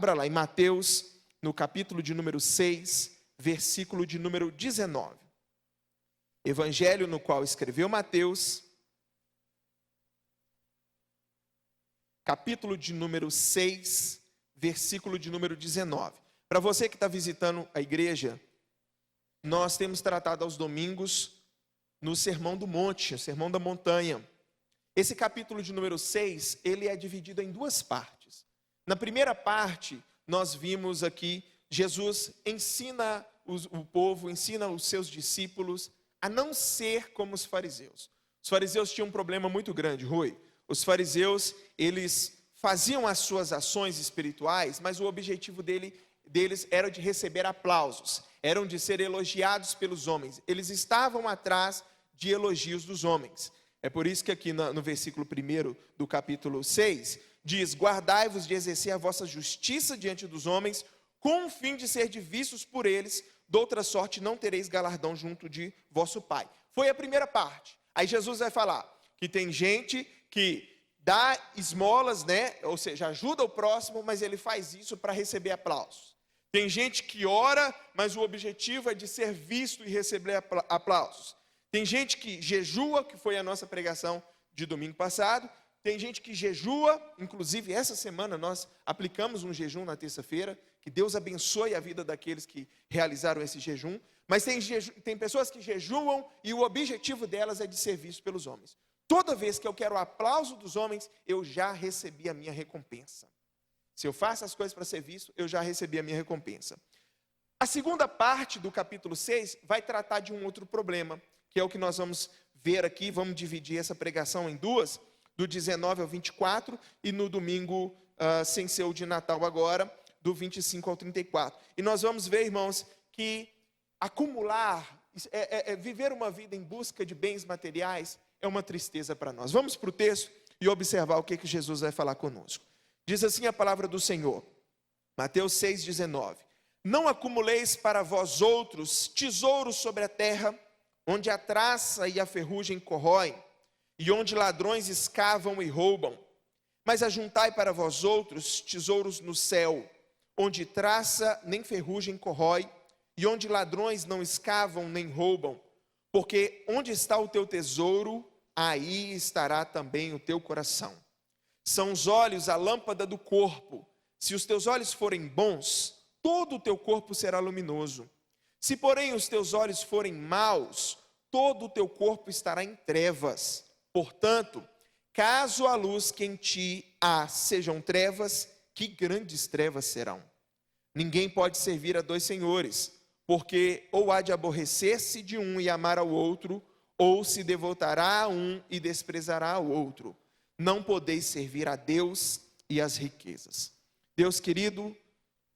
Abra lá em Mateus, no capítulo de número 6, versículo de número 19. Evangelho no qual escreveu Mateus, capítulo de número 6, versículo de número 19. Para você que está visitando a igreja, nós temos tratado aos domingos no Sermão do Monte, o Sermão da Montanha. Esse capítulo de número 6, ele é dividido em duas partes. Na primeira parte, nós vimos aqui, Jesus ensina o povo, ensina os seus discípulos a não ser como os fariseus. Os fariseus tinham um problema muito grande, Rui. Os fariseus, eles faziam as suas ações espirituais, mas o objetivo deles era de receber aplausos, eram de ser elogiados pelos homens. Eles estavam atrás de elogios dos homens. É por isso que aqui no versículo 1 do capítulo 6, diz: guardai-vos de exercer a vossa justiça diante dos homens, com o fim de ser vistos por eles, de outra sorte não tereis galardão junto de vosso Pai. Foi a primeira parte. Aí Jesus vai falar que tem gente que dá esmolas, né? Ou seja, ajuda o próximo, mas ele faz isso para receber aplausos. Tem gente que ora, mas o objetivo é de ser visto e receber aplausos. Tem gente que jejua, que foi a nossa pregação de domingo passado. Tem gente que jejua, inclusive essa semana nós aplicamos um jejum na terça-feira, que Deus abençoe a vida daqueles que realizaram esse jejum. Mas tem pessoas que jejuam e o objetivo delas é de ser visto pelos homens. Toda vez que eu quero o aplauso dos homens, eu já recebi a minha recompensa. Se eu faço as coisas para ser visto, eu já recebi a minha recompensa. A segunda parte do capítulo 6 vai tratar de um outro problema, que é o que nós vamos ver aqui. Vamos dividir essa pregação em duas, do 19 ao 24, e no domingo, sem ser o de Natal agora, do 25 ao 34. E nós vamos ver, irmãos, que acumular, viver uma vida em busca de bens materiais, é uma tristeza para nós. Vamos para o texto e observar o que Jesus vai falar conosco. Diz assim a palavra do Senhor, Mateus 6,19. Não acumuleis para vós outros tesouros sobre a terra, onde a traça e a ferrugem corroem, e onde ladrões escavam e roubam. Mas ajuntai para vós outros tesouros no céu, onde traça nem ferrugem corrói, e onde ladrões não escavam nem roubam. Porque onde está o teu tesouro, aí estará também o teu coração. São os olhos a lâmpada do corpo. Se os teus olhos forem bons, todo o teu corpo será luminoso. Se, porém, os teus olhos forem maus, todo o teu corpo estará em trevas. Portanto, caso a luz que em ti há sejam trevas, que grandes trevas serão. Ninguém pode servir a dois senhores, porque ou há de aborrecer-se de um e amar ao outro, ou se devotará a um e desprezará ao outro. Não podeis servir a Deus e às riquezas. Deus querido,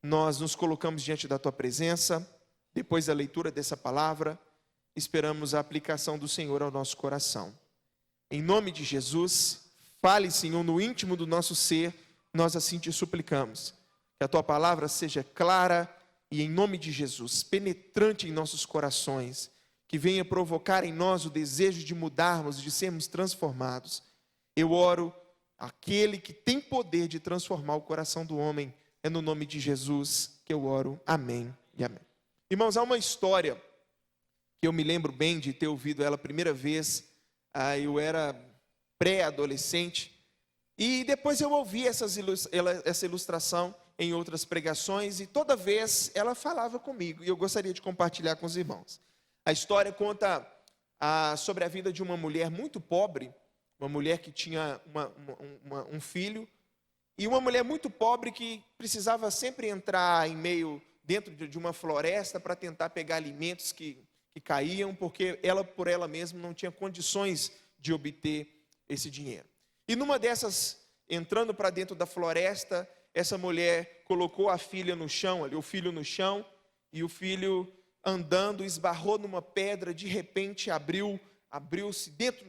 nós nos colocamos diante da tua presença, depois da leitura dessa palavra, esperamos a aplicação do Senhor ao nosso coração. Em nome de Jesus, fale, Senhor, no íntimo do nosso ser, nós assim te suplicamos. Que a tua palavra seja clara e, em nome de Jesus, penetrante em nossos corações, que venha provocar em nós o desejo de mudarmos, de sermos transformados. Eu oro, aquele que tem poder de transformar o coração do homem, é no nome de Jesus que eu oro. Amém e amém. Irmãos, há uma história que eu me lembro bem de ter ouvido ela a primeira vez. Eu era pré-adolescente, e depois eu ouvi essa ilustração em outras pregações, e toda vez ela falava comigo, e eu gostaria de compartilhar com os irmãos. A história conta sobre a vida de uma mulher muito pobre, uma mulher que tinha um filho, e uma mulher muito pobre que precisava sempre entrar dentro de uma floresta para tentar pegar alimentos que caíam, porque ela por ela mesma não tinha condições de obter esse dinheiro. E numa dessas, entrando para dentro da floresta, essa mulher colocou a filha no chão, o filho no chão, e o filho andando esbarrou numa pedra, de repente abriu-se dentro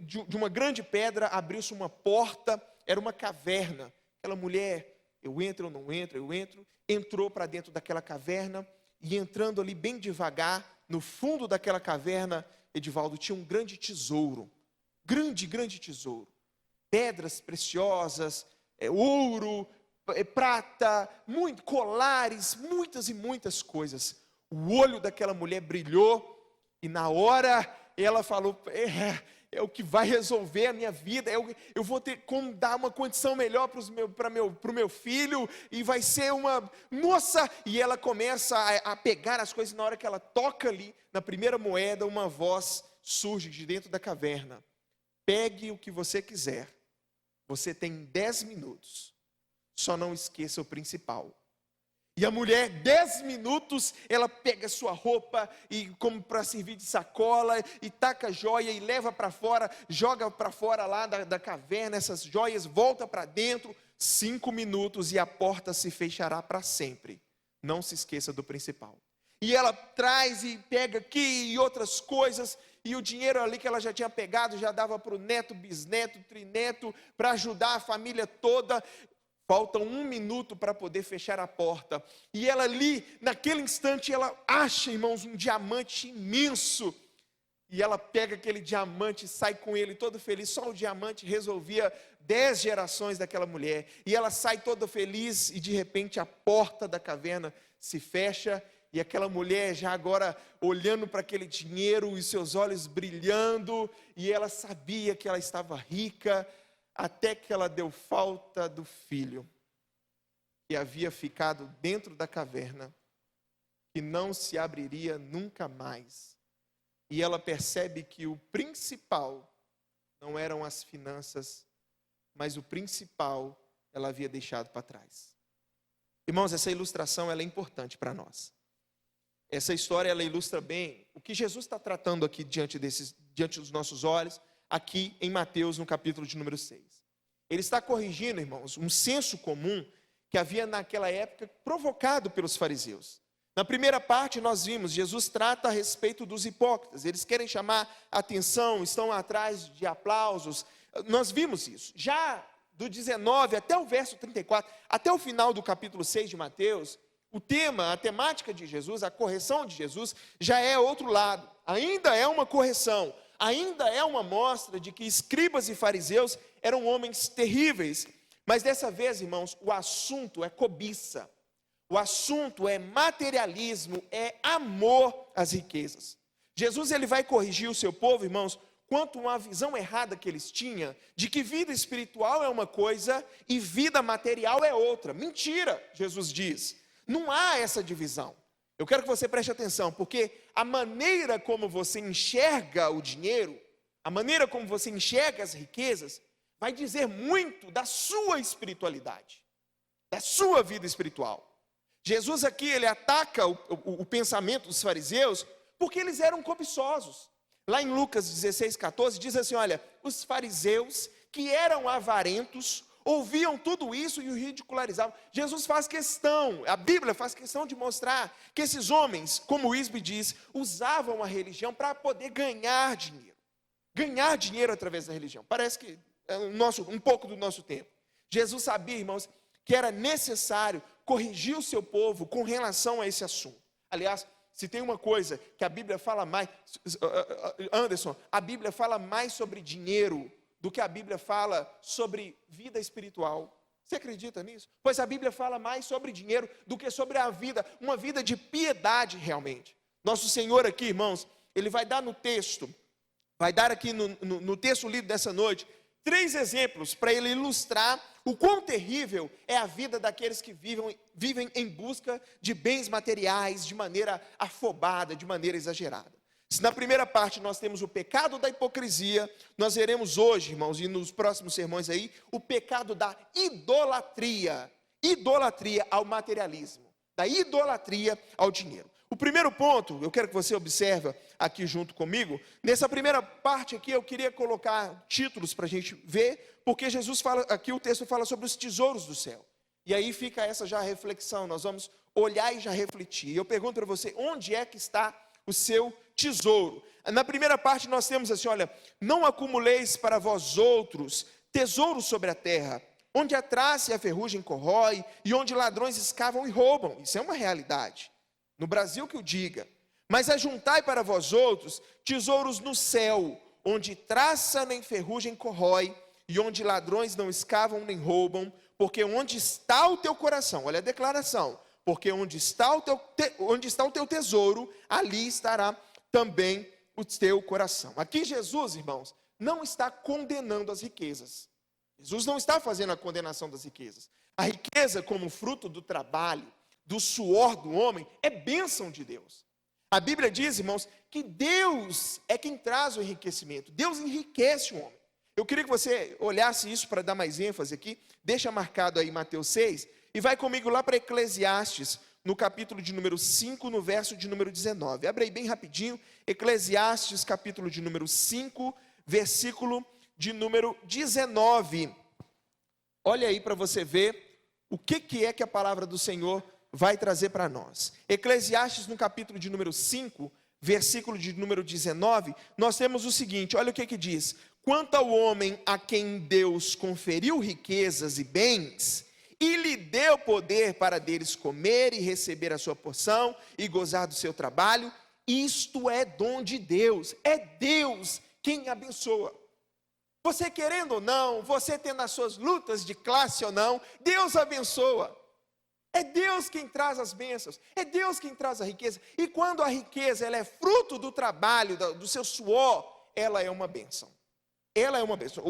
de uma grande pedra, abriu-se uma porta, era uma caverna. Aquela mulher, eu entro, eu não entro, eu entro, entrou para dentro daquela caverna, e entrando ali bem devagar, no fundo daquela caverna, Edivaldo, tinha um grande tesouro, grande tesouro, pedras preciosas, ouro, prata, colares, muitas e muitas coisas. O olho daquela mulher brilhou e na hora ela falou, é o que vai resolver a minha vida, eu vou ter como dar uma condição melhor para o meu filho, e vai ser uma, nossa, e ela começa a pegar as coisas, na hora que ela toca ali, na primeira moeda, uma voz surge de dentro da caverna, pegue o que você quiser, você tem 10 minutos, só não esqueça o principal. E a mulher, 10 minutos, ela pega sua roupa, e como para servir de sacola, e taca a joia, e leva para fora, joga para fora lá da caverna, essas joias, volta para dentro, 5 minutos, e a porta se fechará para sempre. Não se esqueça do principal. E ela traz e pega aqui, e outras coisas, e o dinheiro ali que ela já tinha pegado, já dava para o neto, bisneto, trineto, para ajudar a família toda. Falta 1 minuto para poder fechar a porta. E ela ali, naquele instante, ela acha, irmãos, um diamante imenso. E ela pega aquele diamante e sai com ele todo feliz. Só o diamante resolvia 10 gerações daquela mulher. E ela sai toda feliz e de repente a porta da caverna se fecha. E aquela mulher já agora olhando para aquele dinheiro e seus olhos brilhando. E ela sabia que ela estava rica. Até que ela deu falta do filho, que havia ficado dentro da caverna, que não se abriria nunca mais. E ela percebe que o principal não eram as finanças, mas o principal ela havia deixado para trás. Irmãos, essa ilustração ela é importante para nós. Essa história ela ilustra bem o que Jesus está tratando aqui diante dos nossos olhos, aqui em Mateus, no capítulo de número 6. Ele está corrigindo, irmãos, um senso comum que havia naquela época provocado pelos fariseus. Na primeira parte nós vimos, Jesus trata a respeito dos hipócritas. Eles querem chamar atenção, estão atrás de aplausos. Nós vimos isso. Já do 19 até o verso 34, até o final do capítulo 6 de Mateus, o tema, a temática de Jesus, a correção de Jesus, já é outro lado. Ainda é uma correção. Ainda é uma mostra de que escribas e fariseus eram homens terríveis, mas dessa vez, irmãos, o assunto é cobiça, o assunto é materialismo, é amor às riquezas. Jesus ele vai corrigir o seu povo, irmãos, quanto a uma visão errada que eles tinham, de que vida espiritual é uma coisa e vida material é outra. Mentira, Jesus diz, não há essa divisão. Eu quero que você preste atenção, porque a maneira como você enxerga o dinheiro, a maneira como você enxerga as riquezas, vai dizer muito da sua espiritualidade, da sua vida espiritual. Jesus aqui, ele ataca o pensamento dos fariseus, porque eles eram cobiçosos. Lá em Lucas 16:14, diz assim, olha, os fariseus que eram avarentos, ouviam tudo isso e o ridicularizavam. Jesus faz questão, a Bíblia faz questão de mostrar que esses homens, como o Isbe diz, usavam a religião para poder ganhar dinheiro. Ganhar dinheiro através da religião. Parece que é um pouco do nosso tempo. Jesus sabia, irmãos, que era necessário corrigir o seu povo com relação a esse assunto. Aliás, se tem uma coisa que a Bíblia fala mais, Anderson, a Bíblia fala mais sobre dinheiro do que a Bíblia fala sobre vida espiritual. Você acredita nisso? Pois a Bíblia fala mais sobre dinheiro do que sobre a vida, uma vida de piedade realmente. Nosso Senhor aqui, irmãos, Ele vai dar no texto, vai dar aqui no texto lido dessa noite, 3 exemplos para Ele ilustrar o quão terrível é a vida daqueles que vivem em busca de bens materiais de maneira afobada, de maneira exagerada. Se na primeira parte nós temos o pecado da hipocrisia, nós veremos hoje, irmãos, e nos próximos sermões aí, o pecado da idolatria. Idolatria ao materialismo, da idolatria ao dinheiro. O primeiro ponto, eu quero que você observe aqui junto comigo, nessa primeira parte aqui eu queria colocar títulos para a gente ver, porque Jesus fala, aqui o texto fala sobre os tesouros do céu. E aí fica essa já reflexão, nós vamos olhar e já refletir. Eu pergunto para você, onde é que está o seu tesouro? Na primeira parte nós temos assim, olha, não acumuleis para vós outros tesouros sobre a terra, onde a traça e a ferrugem corrói, e onde ladrões escavam e roubam. Isso é uma realidade, no Brasil que o diga. Mas ajuntai para vós outros tesouros no céu, onde traça nem ferrugem corrói, e onde ladrões não escavam nem roubam, porque onde está o teu coração, olha a declaração, porque onde está o teu tesouro, ali estará também o teu coração. Aqui Jesus, irmãos, não está condenando as riquezas. Jesus não está fazendo a condenação das riquezas. A riqueza, como fruto do trabalho, do suor do homem, é bênção de Deus. A Bíblia diz, irmãos, que Deus é quem traz o enriquecimento. Deus enriquece o homem. Eu queria que você olhasse isso para dar mais ênfase aqui. Deixa marcado aí Mateus 6 e vai comigo lá para Eclesiastes, no capítulo de número 5, no verso de número 19. Abre aí bem rapidinho, Eclesiastes, capítulo de número 5, versículo de número 19. Olha aí para você ver o que é que a palavra do Senhor vai trazer para nós. Eclesiastes, no capítulo de número 5, versículo de número 19, nós temos o seguinte, olha o que diz: quanto ao homem a quem Deus conferiu riquezas e bens, e lhe deu poder para deles comer e receber a sua porção, e gozar do seu trabalho, isto é dom de Deus, é Deus quem abençoa. Você querendo ou não, você tendo as suas lutas de classe ou não, Deus abençoa. É Deus quem traz as bênçãos, é Deus quem traz a riqueza. E quando a riqueza ela é fruto do trabalho, do seu suor, ela é uma bênção. Ela é uma bênção.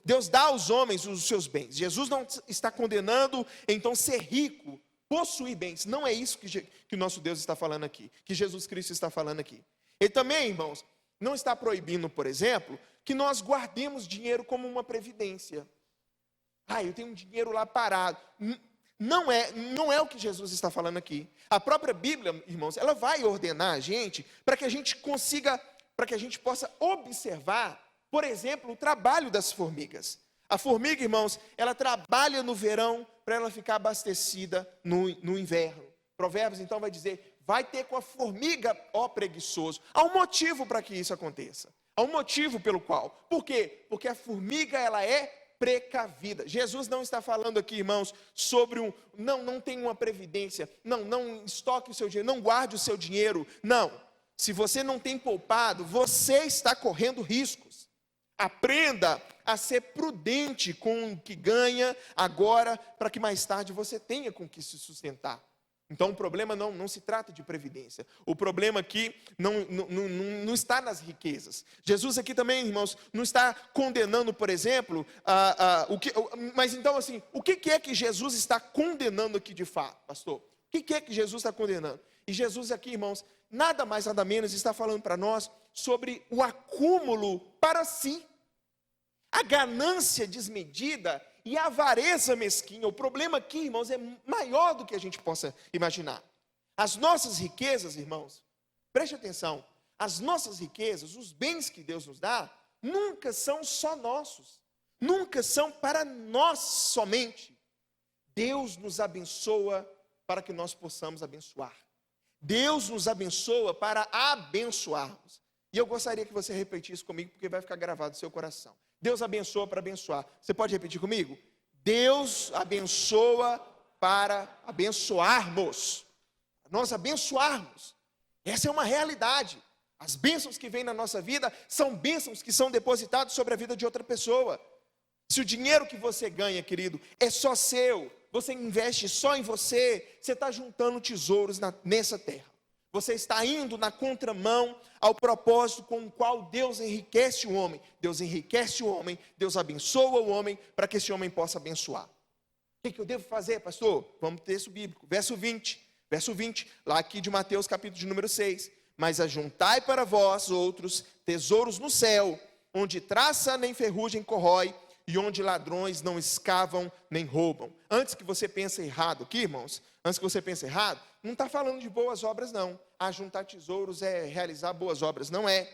Deus dá aos homens os seus bens. Jesus não está condenando, então, ser rico, possuir bens. Não é isso que o nosso Deus está falando aqui, que Jesus Cristo está falando aqui. Ele também, irmãos, não está proibindo, por exemplo, que nós guardemos dinheiro como uma previdência. Eu tenho um dinheiro lá parado. Não é o que Jesus está falando aqui. A própria Bíblia, irmãos, ela vai ordenar a gente para que a gente consiga, para que a gente possa observar, por exemplo, o trabalho das formigas. A formiga, irmãos, ela trabalha no verão para ela ficar abastecida no inverno. Provérbios, então, vai dizer, vai ter com a formiga, ó preguiçoso. Há um motivo para que isso aconteça. Há um motivo pelo qual. Por quê? Porque a formiga, ela é precavida. Jesus não está falando aqui, irmãos, sobre não tem uma previdência, não estoque o seu dinheiro, não guarde o seu dinheiro, não. Se você não tem poupado, você está correndo riscos. Aprenda a ser prudente com o que ganha agora, para que mais tarde você tenha com que se sustentar. Então o problema não se trata de previdência. O problema aqui não está nas riquezas. Jesus aqui também, irmãos, não está condenando, por exemplo, mas então assim, o que é que Jesus está condenando aqui de fato, pastor? O que é que Jesus está condenando? E Jesus aqui, irmãos, nada mais, nada menos, está falando para nós sobre o acúmulo para si. A ganância desmedida e a avareza mesquinha. O problema aqui, irmãos, é maior do que a gente possa imaginar. As nossas riquezas, irmãos, preste atenção, as nossas riquezas, os bens que Deus nos dá, nunca são só nossos, nunca são para nós somente. Deus nos abençoa para que nós possamos abençoar. Deus nos abençoa para abençoarmos. E eu gostaria que você repetisse comigo, porque vai ficar gravado no seu coração. Deus abençoa para abençoar. Você pode repetir comigo? Deus abençoa para abençoarmos. Nós abençoarmos. Essa é uma realidade. As bênçãos que vêm na nossa vida são bênçãos que são depositadas sobre a vida de outra pessoa. Se o dinheiro que você ganha, querido, é só seu, você investe só em você está juntando tesouros nessa terra. Você está indo na contramão ao propósito com o qual Deus enriquece o homem. Deus enriquece o homem, Deus abençoa o homem, para que esse homem possa abençoar. O que eu devo fazer, pastor? Vamos para o texto bíblico, verso 20, lá aqui de Mateus, capítulo de número 6. Mas ajuntai para vós outros tesouros no céu, onde traça nem ferrugem corrói, e onde ladrões não escavam nem roubam. Antes que você pense errado aqui, irmãos, não está falando de boas obras, não. Juntar tesouros é realizar boas obras, não é.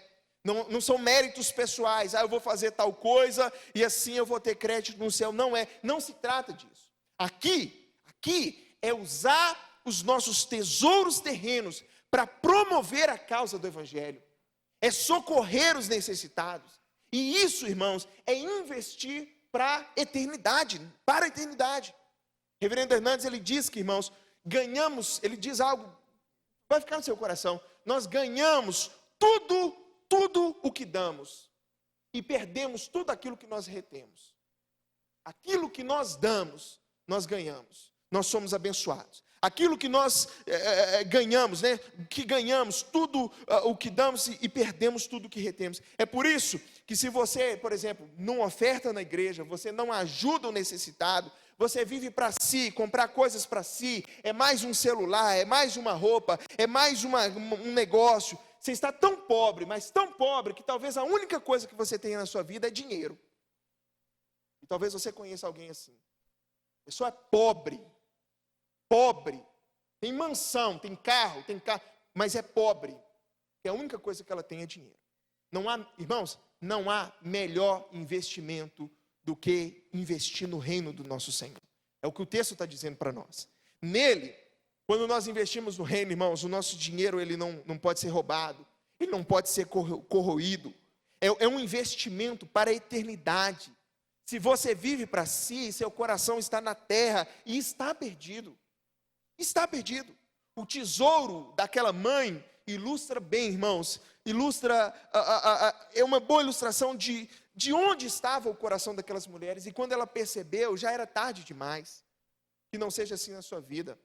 Não são méritos pessoais, eu vou fazer tal coisa e assim eu vou ter crédito no céu, não é. Não se trata disso. Aqui é usar os nossos tesouros terrenos para promover a causa do Evangelho. É socorrer os necessitados. E isso, irmãos, é investir para a eternidade. Reverendo Hernandes, ele diz que, irmãos, ganhamos, ele diz algo, vai ficar no seu coração, nós ganhamos tudo o que damos, e perdemos tudo aquilo que nós retemos. aquilo que nós damos, nós ganhamos. Nós somos abençoados. Aquilo que nós ganhamos, né? Que ganhamos, tudo o que damos e perdemos tudo o que retemos. É por isso que se você, por exemplo, não oferta na igreja, você não ajuda o necessitado, você vive para si, comprar coisas para si, é mais um celular, é mais uma roupa, é mais um negócio. Você está tão pobre, mas tão pobre, que talvez a única coisa que você tenha na sua vida é dinheiro. E talvez você conheça alguém assim. A pessoa é pobre, tem mansão, tem carro, mas é pobre. E a única coisa que ela tem é dinheiro. Não há, irmãos, não há melhor investimento do que investir no reino do nosso Senhor. É o que o texto está dizendo para nós. Nele, quando nós investimos no reino, irmãos, o nosso dinheiro ele não pode ser roubado, ele não pode ser corroído. É um investimento para a eternidade. Se você vive para si, seu coração está na terra e está perdido. Está perdido. O tesouro daquela mãe ilustra bem, irmãos, é uma boa ilustração de onde estava o coração daquelas mulheres, e quando ela percebeu, já era tarde demais. Que não seja assim na sua vida,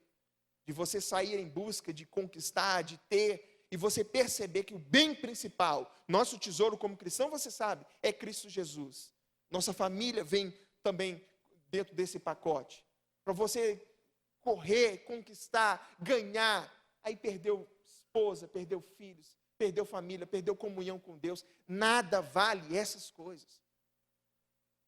de você sair em busca de conquistar, de ter, e você perceber que o bem principal, nosso tesouro como cristão, você sabe, é Cristo Jesus. Nossa família vem também dentro desse pacote, para você correr, conquistar, ganhar, aí perdeu esposa, perdeu filhos, perdeu família, perdeu comunhão com Deus. Nada vale essas coisas.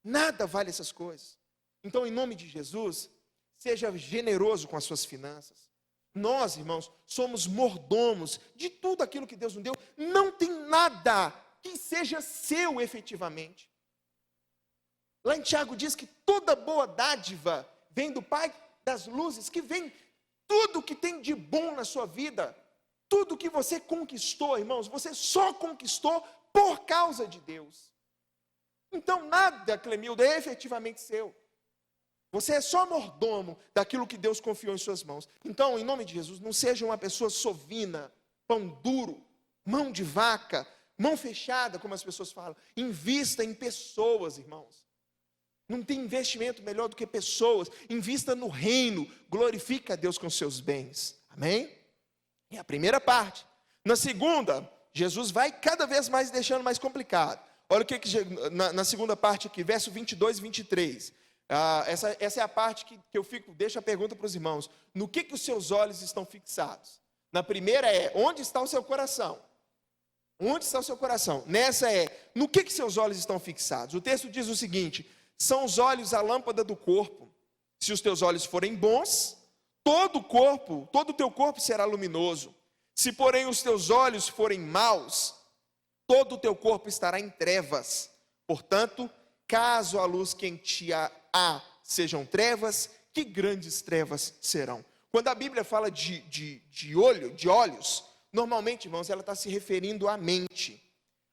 Nada vale essas coisas. Então, em nome de Jesus, seja generoso com as suas finanças. Nós, irmãos, somos mordomos de tudo aquilo que Deus nos deu. Não tem nada que seja seu efetivamente. Lá em Tiago diz que toda boa dádiva vem do Pai das luzes, que vem tudo que tem de bom na sua vida, tudo que você conquistou, irmãos, você só conquistou por causa de Deus. Então nada, Clemilda, é efetivamente seu. Você é só mordomo daquilo que Deus confiou em suas mãos. Então, em nome de Jesus, não seja uma pessoa sovina, pão duro, mão de vaca, mão fechada, como as pessoas falam. Invista em pessoas, irmãos. Não tem investimento melhor do que pessoas. Invista no reino, glorifica a Deus com seus bens. Amém? É a primeira parte. Na segunda, Jesus vai cada vez mais deixando mais complicado. Olha o que na segunda parte aqui, verso 22 e 23. Essa é a parte que eu deixo a pergunta para os irmãos. No que os seus olhos estão fixados? Na primeira é, onde está o seu coração? Onde está o seu coração? Nessa é, no que seus olhos estão fixados? O texto diz o seguinte: são os olhos a lâmpada do corpo. Se os teus olhos forem bons, todo o teu corpo será luminoso. Se, porém, os teus olhos forem maus, todo o teu corpo estará em trevas. Portanto, caso a luz que em ti há sejam trevas, que grandes trevas serão. Quando a Bíblia fala de olhos, normalmente, irmãos, ela está se referindo à mente.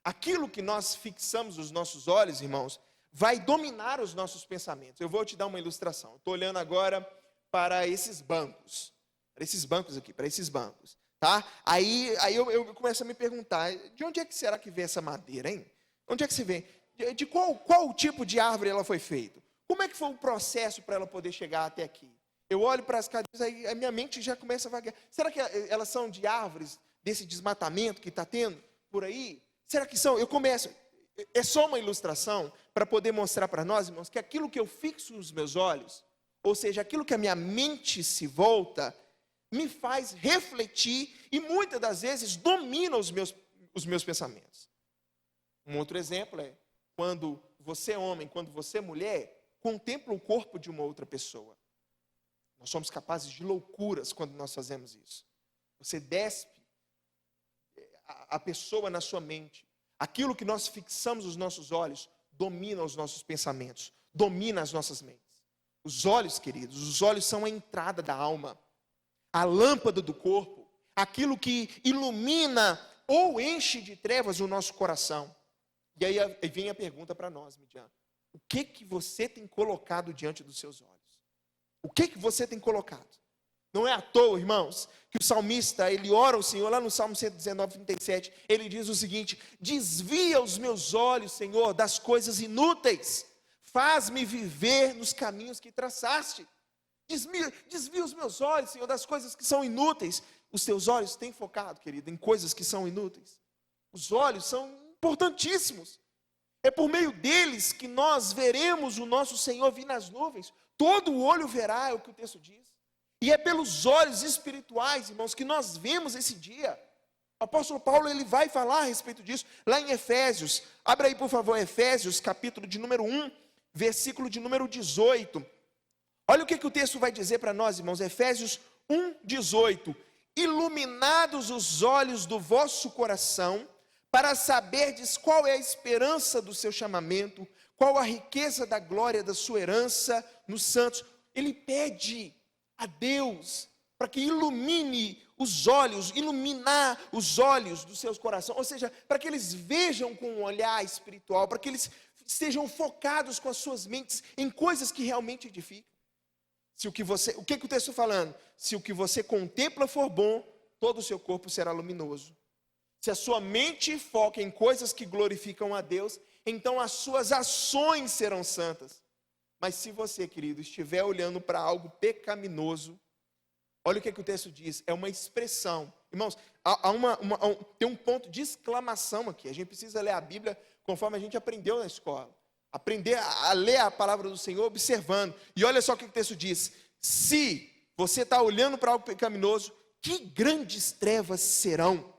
Aquilo que nós fixamos os nossos olhos, irmãos, vai dominar os nossos pensamentos. Eu vou te dar uma ilustração. Estou olhando agora para esses bancos. Para esses bancos. Tá? Aí eu começo a me perguntar, de onde é que será que vem essa madeira, hein? Onde é que se vem? De qual tipo de árvore ela foi feita? Como é que foi o processo para ela poder chegar até aqui? Eu olho para as cadeiras, aí a minha mente já começa a vaguear. Será que elas são de árvores, desse desmatamento que está tendo por aí? Será que são? Eu começo. É só uma ilustração para poder mostrar para nós, irmãos, que aquilo que eu fixo nos meus olhos, ou seja, aquilo que a minha mente se volta, me faz refletir e muitas das vezes domina os meus pensamentos. Um outro exemplo é quando você é homem, quando você é mulher, contempla o corpo de uma outra pessoa. Nós somos capazes de loucuras quando nós fazemos isso. Você despe a pessoa na sua mente. Aquilo que nós fixamos os nossos olhos domina os nossos pensamentos, domina as nossas mentes. Os olhos, queridos, os olhos são a entrada da alma, a lâmpada do corpo, aquilo que ilumina ou enche de trevas o nosso coração. E aí vem a pergunta para nós, Midian. O que você tem colocado diante dos seus olhos? O que você tem colocado? Não é à toa, irmãos, que o salmista, ele ora ao Senhor, lá no Salmo 119, 37, ele diz o seguinte: desvia os meus olhos, Senhor, das coisas inúteis, Faz-me viver nos caminhos que traçaste. Desvia os meus olhos, Senhor, das coisas que são inúteis. Os teus olhos têm focado, querido, em coisas que são inúteis. Os olhos são importantíssimos. É por meio deles que nós veremos o nosso Senhor vir nas nuvens. Todo o olho verá, é o que o texto diz. E é pelos olhos espirituais, irmãos, que nós vemos esse dia. O apóstolo Paulo, ele vai falar a respeito disso, lá em Efésios. Abra aí, por favor, Efésios, capítulo de número 1, versículo de número 18. Olha o que o texto vai dizer para nós, irmãos. Efésios 1, 18. Iluminados os olhos do vosso coração, para saberdes qual é a esperança do seu chamamento, qual a riqueza da glória da sua herança nos santos. Ele pede a Deus para que ilumine os olhos, iluminar os olhos dos seus corações, ou seja, para que eles vejam com um olhar espiritual, para que eles estejam focados com as suas mentes em coisas que realmente edificam. O que o texto está falando? Se o que você contempla for bom, todo o seu corpo será luminoso. Se a sua mente foca em coisas que glorificam a Deus, então as suas ações serão santas. Mas se você, querido, estiver olhando para algo pecaminoso, olha o que o texto diz, é uma expressão. Irmãos, tem um ponto de exclamação aqui. A gente precisa ler a Bíblia conforme a gente aprendeu na escola. Aprender a ler a palavra do Senhor observando. E olha só o que o texto diz. Se você está olhando para algo pecaminoso, que grandes trevas serão.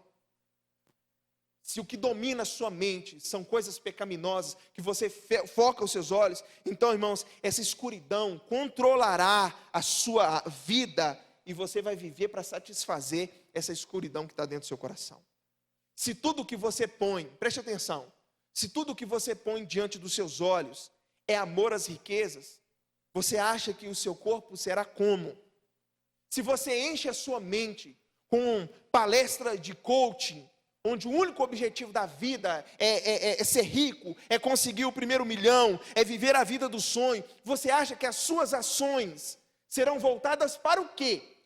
Se o que domina a sua mente são coisas pecaminosas, que você foca os seus olhos, então, irmãos, essa escuridão controlará a sua vida e você vai viver para satisfazer essa escuridão que está dentro do seu coração. Se tudo que você põe, preste atenção, se tudo que você põe diante dos seus olhos é amor às riquezas, você acha que o seu corpo será como? Se você enche a sua mente com palestra de coaching, onde o único objetivo da vida é ser rico, é conseguir o primeiro milhão, é viver a vida do sonho, você acha que as suas ações serão voltadas para o quê?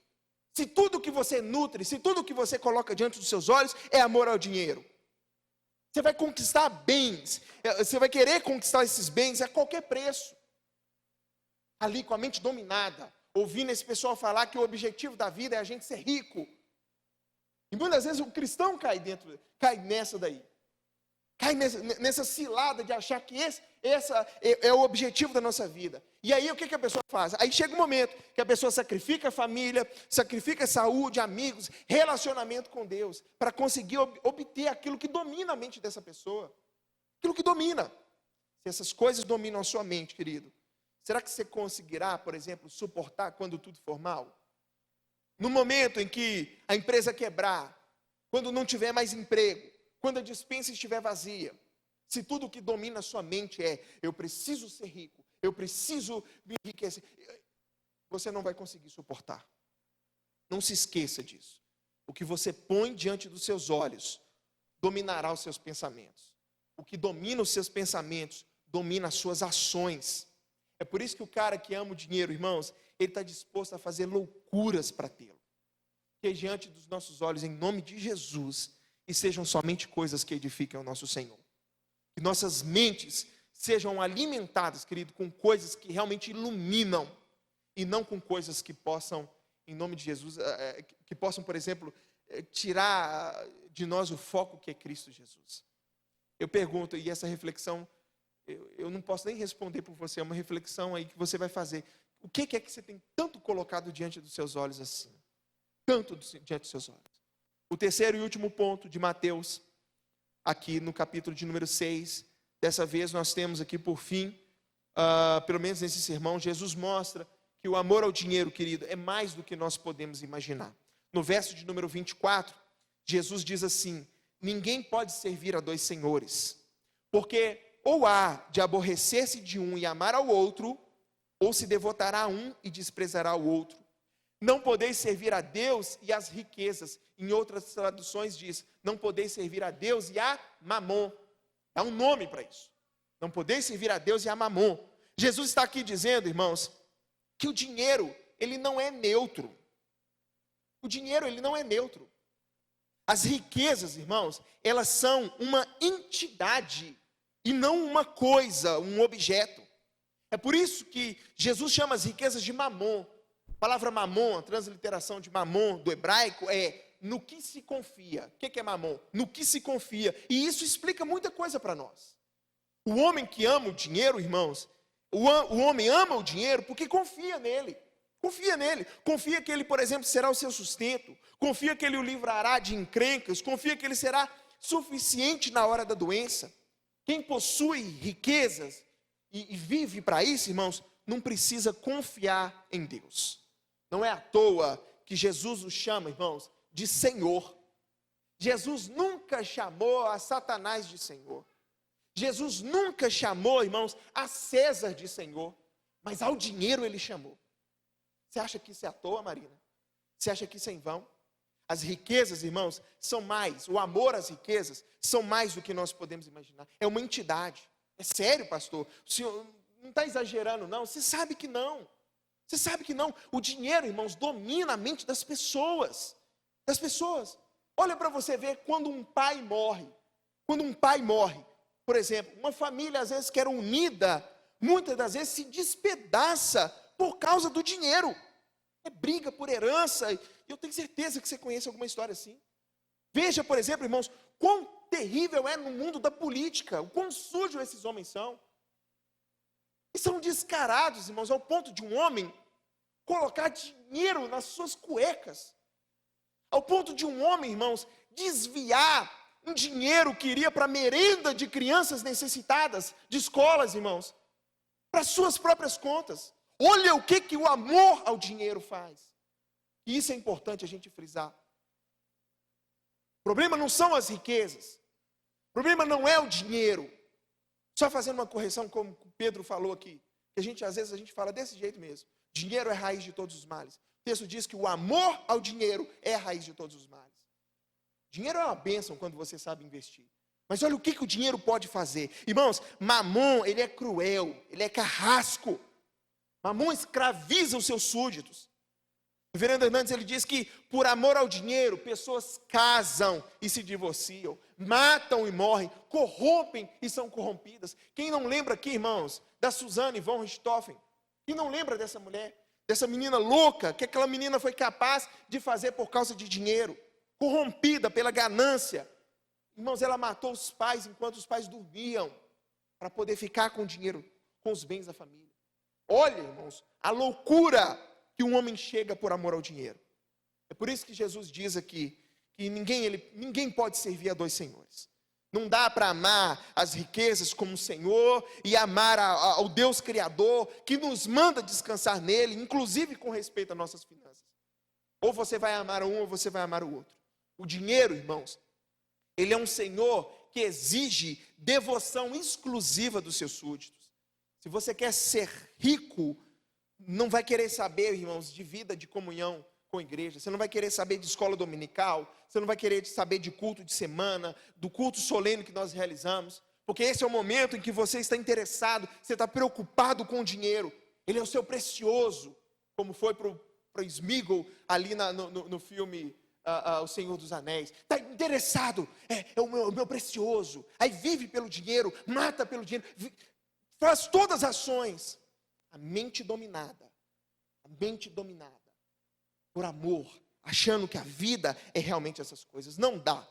Se tudo que você nutre, se tudo que você coloca diante dos seus olhos é amor ao dinheiro. Você vai conquistar bens, você vai querer conquistar esses bens a qualquer preço. Ali com a mente dominada, ouvindo esse pessoal falar que o objetivo da vida é a gente ser rico. E muitas vezes o cristão cai nessa daí. Cai nessa cilada de achar que esse é o objetivo da nossa vida. E aí o que a pessoa faz? Aí chega um momento que a pessoa sacrifica a família, sacrifica a saúde, amigos, relacionamento com Deus, para conseguir obter aquilo que domina a mente dessa pessoa. Aquilo que domina. Se essas coisas dominam a sua mente, querido, será que você conseguirá, por exemplo, suportar quando tudo for mal? No momento em que a empresa quebrar, quando não tiver mais emprego, quando a despensa estiver vazia, se tudo que domina a sua mente é, eu preciso ser rico, eu preciso me enriquecer, você não vai conseguir suportar. Não se esqueça disso. O que você põe diante dos seus olhos, dominará os seus pensamentos. O que domina os seus pensamentos, domina as suas ações. É por isso que o cara que ama o dinheiro, irmãos, ele está disposto a fazer loucuras para tê-lo. Que diante dos nossos olhos, em nome de Jesus, e sejam somente coisas que edificam o nosso Senhor. Que nossas mentes sejam alimentadas, querido, com coisas que realmente iluminam, e não com coisas que possam, em nome de Jesus, que possam, por exemplo, tirar de nós o foco que é Cristo Jesus. Eu pergunto, e essa reflexão, eu não posso nem responder por você, é uma reflexão aí que você vai fazer. O que é que você tem tanto colocado diante dos seus olhos assim? Tanto diante dos seus olhos. O terceiro e último ponto de Mateus, aqui no capítulo de número 6, dessa vez nós temos aqui por fim, pelo menos nesse sermão, Jesus mostra que o amor ao dinheiro, querido, é mais do que nós podemos imaginar. No verso de número 24, Jesus diz assim: ninguém pode servir a dois senhores, porque ou há de aborrecer-se de um e amar ao outro, ou se devotará a um e desprezará o outro. Não podeis servir a Deus e às riquezas. Em outras traduções diz, não podeis servir a Deus e a Mamon. Dá um nome para isso. Não podeis servir a Deus e a Mamon. Jesus está aqui dizendo, irmãos, que o dinheiro, ele não é neutro. O dinheiro, ele não é neutro. As riquezas, irmãos, elas são uma entidade e não uma coisa, um objeto. É por isso que Jesus chama as riquezas de mamon. A palavra mamon, a transliteração de mamon do hebraico é no que se confia. O que é mamon? No que se confia. E isso explica muita coisa para nós. O homem que ama o dinheiro, irmãos, o homem ama o dinheiro porque confia nele. Confia nele. Confia que ele, por exemplo, será o seu sustento. Confia que ele o livrará de encrencas. Confia que ele será suficiente na hora da doença. Quem possui riquezas e vive para isso, irmãos, não precisa confiar em Deus. Não é à toa que Jesus o chama, irmãos, de Senhor. Jesus nunca chamou a Satanás de Senhor. Jesus nunca chamou, irmãos, a César de Senhor. Mas ao dinheiro ele chamou. Você acha que isso é à toa, Marina? Você acha que isso é em vão? As riquezas, irmãos, são mais, o amor às riquezas são mais do que nós podemos imaginar. É uma entidade. É sério, pastor? O senhor não está exagerando, não? Você sabe que não. Você sabe que não. O dinheiro, irmãos, domina a mente das pessoas. Das pessoas. Olha para você ver quando um pai morre. Quando um pai morre, por exemplo, uma família às vezes que era unida, muitas das vezes se despedaça por causa do dinheiro. É briga por herança. E eu tenho certeza que você conhece alguma história assim. Veja, por exemplo, irmãos, quão terrível é no mundo da política, o quão sujo esses homens são. E são descarados, irmãos, ao ponto de um homem colocar dinheiro nas suas cuecas. Ao ponto de um homem, irmãos, desviar um dinheiro que iria para a merenda de crianças necessitadas, de escolas, irmãos, para suas próprias contas. Olha o que o amor ao dinheiro faz. E isso é importante a gente frisar. O problema não são as riquezas. O problema não é o dinheiro. Só fazendo uma correção, como o Pedro falou aqui, que às vezes a gente fala desse jeito mesmo. Dinheiro é a raiz de todos os males. O texto diz que o amor ao dinheiro é a raiz de todos os males. Dinheiro é uma bênção quando você sabe investir. Mas olha o que o dinheiro pode fazer. Irmãos, Mamon, ele é cruel, ele é carrasco. Mamon escraviza os seus súditos. O reverendo Hernandes, ele diz que por amor ao dinheiro, pessoas casam e se divorciam, matam e morrem, corrompem e são corrompidas. Quem não lembra aqui, irmãos, da Suzanne von Richthofen? Quem não lembra dessa mulher? Dessa menina louca, que aquela menina foi capaz de fazer por causa de dinheiro, corrompida pela ganância. Irmãos, ela matou os pais enquanto os pais dormiam, para poder ficar com o dinheiro, com os bens da família. Olha, irmãos, a loucura que um homem chega por amor ao dinheiro. É por isso que Jesus diz aqui, que ninguém pode servir a dois senhores. Não dá para amar as riquezas como Senhor e amar ao Deus Criador, que nos manda descansar nele, inclusive com respeito às nossas finanças. Ou você vai amar um, ou você vai amar o outro. O dinheiro, irmãos, ele é um Senhor que exige devoção exclusiva dos seus súditos. Se você quer ser rico, não vai querer saber, irmãos, de vida, de comunhão com a igreja. Você não vai querer saber de escola dominical. Você não vai querer saber de culto de semana, do culto solene que nós realizamos. Porque esse é o momento em que você está interessado, você está preocupado com o dinheiro. Ele é o seu precioso, como foi para o Sméagol ali no filme O Senhor dos Anéis. Está interessado, é o meu precioso. Aí vive pelo dinheiro, mata pelo dinheiro, faz todas as ações. A mente dominada por amor, achando que a vida é realmente essas coisas. Não dá,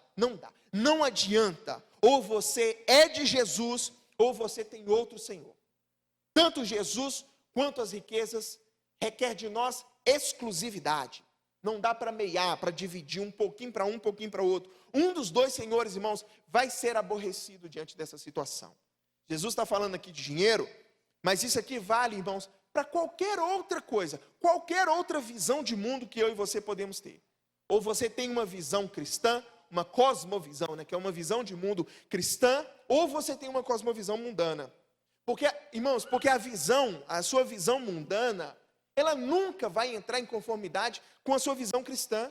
não adianta. Ou você é de Jesus, ou você tem outro Senhor. Tanto Jesus quanto as riquezas requer de nós exclusividade. Não dá para meiar, para dividir um pouquinho para um pouquinho para o outro. Um dos dois senhores, irmãos, vai ser aborrecido diante dessa situação. Jesus está falando aqui de dinheiro, mas isso aqui vale, irmãos, para qualquer outra coisa, qualquer outra visão de mundo que eu e você podemos ter. Ou você tem uma visão cristã, uma cosmovisão, que é uma visão de mundo cristã, ou você tem uma cosmovisão mundana. Porque, irmãos, a sua visão mundana, ela nunca vai entrar em conformidade com a sua visão cristã.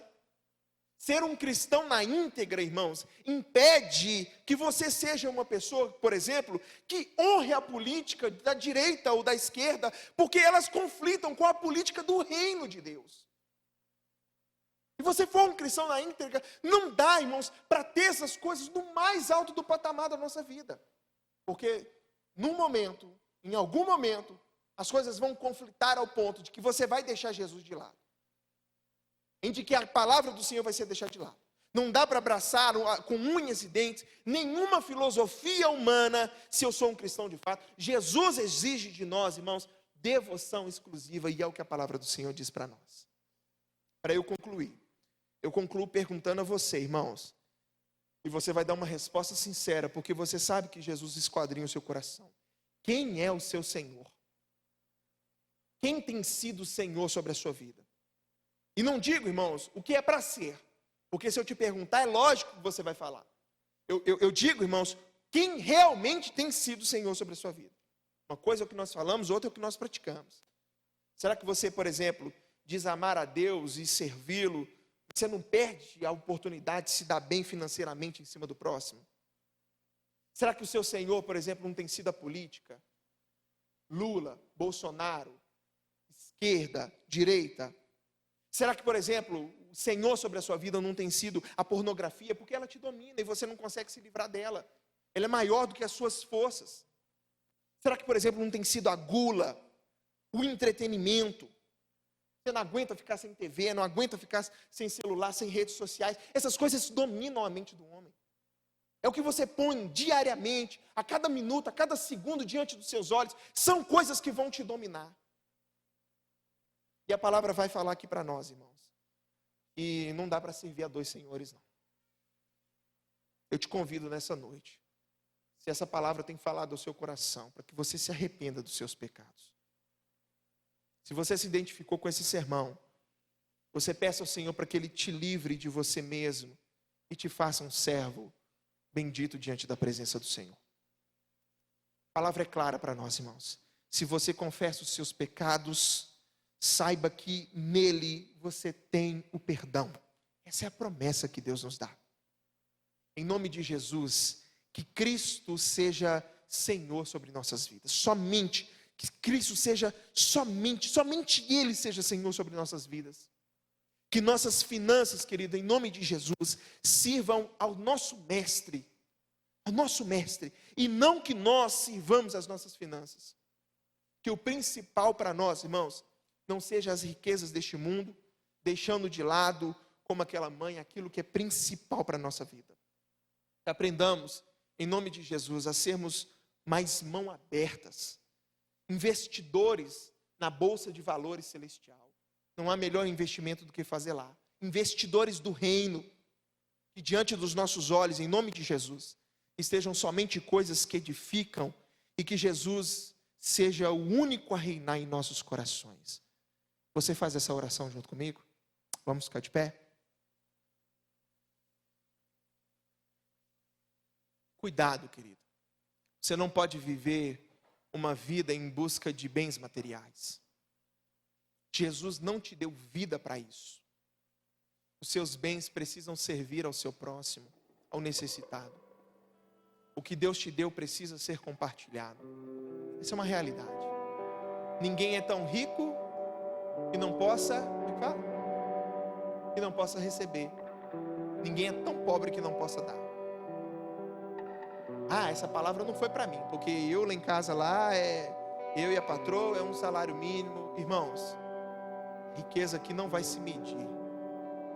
Ser um cristão na íntegra, irmãos, impede que você seja uma pessoa, por exemplo, que honre a política da direita ou da esquerda, porque elas conflitam com a política do reino de Deus. Se você for um cristão na íntegra, não dá, irmãos, para ter essas coisas no mais alto do patamar da nossa vida. Porque em algum momento, as coisas vão conflitar ao ponto de que você vai deixar Jesus de lado, em de que a palavra do Senhor vai ser deixada de lado. Não dá para abraçar com unhas e dentes nenhuma filosofia humana se eu sou um cristão de fato. Jesus exige de nós, irmãos, devoção exclusiva, e é o que a palavra do Senhor diz para nós. Para eu concluir, eu concluo perguntando a você, irmãos, e você vai dar uma resposta sincera, porque você sabe que Jesus esquadrinha o seu coração. Quem é o seu Senhor? Quem tem sido o Senhor sobre a sua vida? E não digo, irmãos, o que é para ser, porque se eu te perguntar, é lógico que você vai falar. Eu digo, irmãos, quem realmente tem sido o Senhor sobre a sua vida. Uma coisa é o que nós falamos, outra é o que nós praticamos. Será que você, por exemplo, diz amar a Deus e servi-lo, você não perde a oportunidade de se dar bem financeiramente em cima do próximo? Será que o seu Senhor, por exemplo, não tem sido a política? Lula, Bolsonaro, esquerda, direita? Será que, por exemplo, o Senhor sobre a sua vida não tem sido a pornografia? Porque ela te domina e você não consegue se livrar dela. Ela é maior do que as suas forças. Será que, por exemplo, não tem sido a gula, o entretenimento? Você não aguenta ficar sem TV, não aguenta ficar sem celular, sem redes sociais. Essas coisas dominam a mente do homem. É o que você põe diariamente, a cada minuto, a cada segundo diante dos seus olhos. São coisas que vão te dominar. E a palavra vai falar aqui para nós, irmãos. E não dá para servir a dois senhores, não. Eu te convido nessa noite, se essa palavra tem falado ao seu coração, para que você se arrependa dos seus pecados. Se você se identificou com esse sermão, você peça ao Senhor para que Ele te livre de você mesmo e te faça um servo bendito diante da presença do Senhor. A palavra é clara para nós, irmãos. Se você confessa os seus pecados, saiba que nele você tem o perdão. Essa é a promessa que Deus nos dá. Em nome de Jesus, que Cristo seja Senhor sobre nossas vidas. Somente, que Cristo seja somente Ele seja Senhor sobre nossas vidas. Que nossas finanças, querido, em nome de Jesus, sirvam ao nosso mestre, e não que nós sirvamos as nossas finanças. Que o principal para nós, irmãos, não seja as riquezas deste mundo, deixando de lado, como aquela mãe, aquilo que é principal para a nossa vida. Que aprendamos, em nome de Jesus, a sermos mais mãos abertas, investidores na Bolsa de Valores Celestial. Não há melhor investimento do que fazer lá. Investidores do reino, que diante dos nossos olhos, em nome de Jesus, estejam somente coisas que edificam e que Jesus seja o único a reinar em nossos corações. Você faz essa oração junto comigo? Vamos ficar de pé? Cuidado, querido. Você não pode viver uma vida em busca de bens materiais. Jesus não te deu vida para isso. Os seus bens precisam servir ao seu próximo, ao necessitado. O que Deus te deu precisa ser compartilhado. Essa é uma realidade. Ninguém é tão rico que não possa receber. Ninguém é tão pobre que não possa dar. Essa palavra não foi para mim, porque eu lá em casa eu e a patroa, é um salário mínimo. Irmãos, riqueza que não vai se medir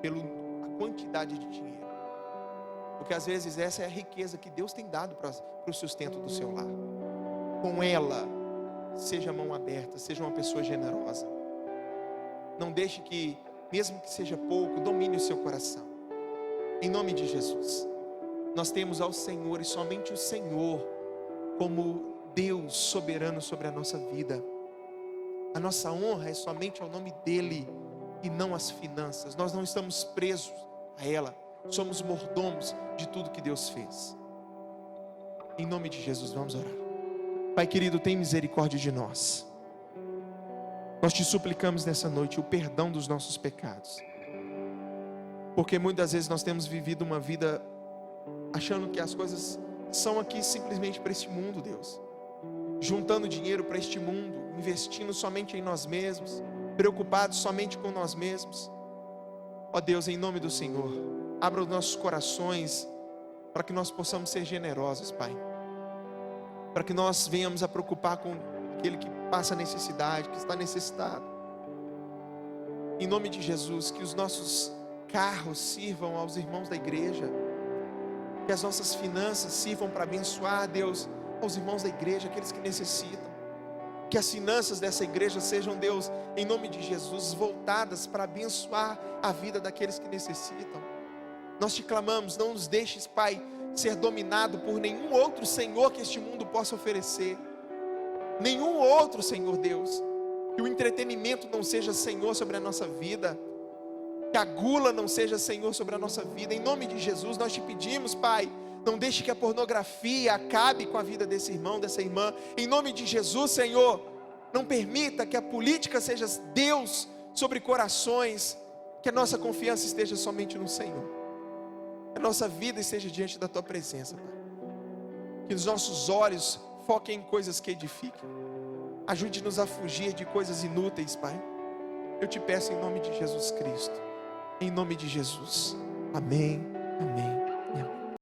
pela quantidade de dinheiro, porque às vezes essa é a riqueza que Deus tem dado para o sustento do seu lar. Com ela, seja mão aberta, seja uma pessoa generosa. Não deixe que, mesmo que seja pouco, domine o seu coração. Em nome de Jesus, nós temos ao Senhor e somente o Senhor como Deus soberano sobre a nossa vida. A nossa honra é somente ao nome dEle e não às finanças. Nós não estamos presos a ela, somos mordomos de tudo que Deus fez. Em nome de Jesus, vamos orar. Pai querido, tem misericórdia de nós. Nós te suplicamos nessa noite o perdão dos nossos pecados, porque muitas vezes nós temos vivido uma vida achando que as coisas são aqui simplesmente para este mundo, Deus. Juntando dinheiro para este mundo, investindo somente em nós mesmos, preocupados somente com nós mesmos. Ó Deus, em nome do Senhor, abra os nossos corações para que nós possamos ser generosos, Pai. Para que nós venhamos a preocupar com aquele que passa necessidade, que está necessitado. Em nome de Jesus, que os nossos carros sirvam aos irmãos da igreja, que as nossas finanças sirvam para abençoar, Deus, aos irmãos da igreja, aqueles que necessitam. Que as finanças dessa igreja sejam, Deus, em nome de Jesus, voltadas para abençoar a vida daqueles que necessitam. Nós te clamamos, não nos deixes, Pai, ser dominado por nenhum outro Senhor que este mundo possa oferecer. Nenhum outro, Senhor Deus. Que o entretenimento não seja Senhor sobre a nossa vida. Que a gula não seja Senhor sobre a nossa vida. Em nome de Jesus, nós te pedimos, Pai, não deixe que a pornografia acabe com a vida desse irmão, dessa irmã. Em nome de Jesus, Senhor, não permita que a política seja Deus sobre corações. Que a nossa confiança esteja somente no Senhor. Que a nossa vida esteja diante da Tua presença, Pai. Que os nossos olhos foquem em coisas que edifiquem. Ajude-nos a fugir de coisas inúteis, Pai. Eu te peço em nome de Jesus Cristo. Em nome de Jesus. Amém, amém e amém.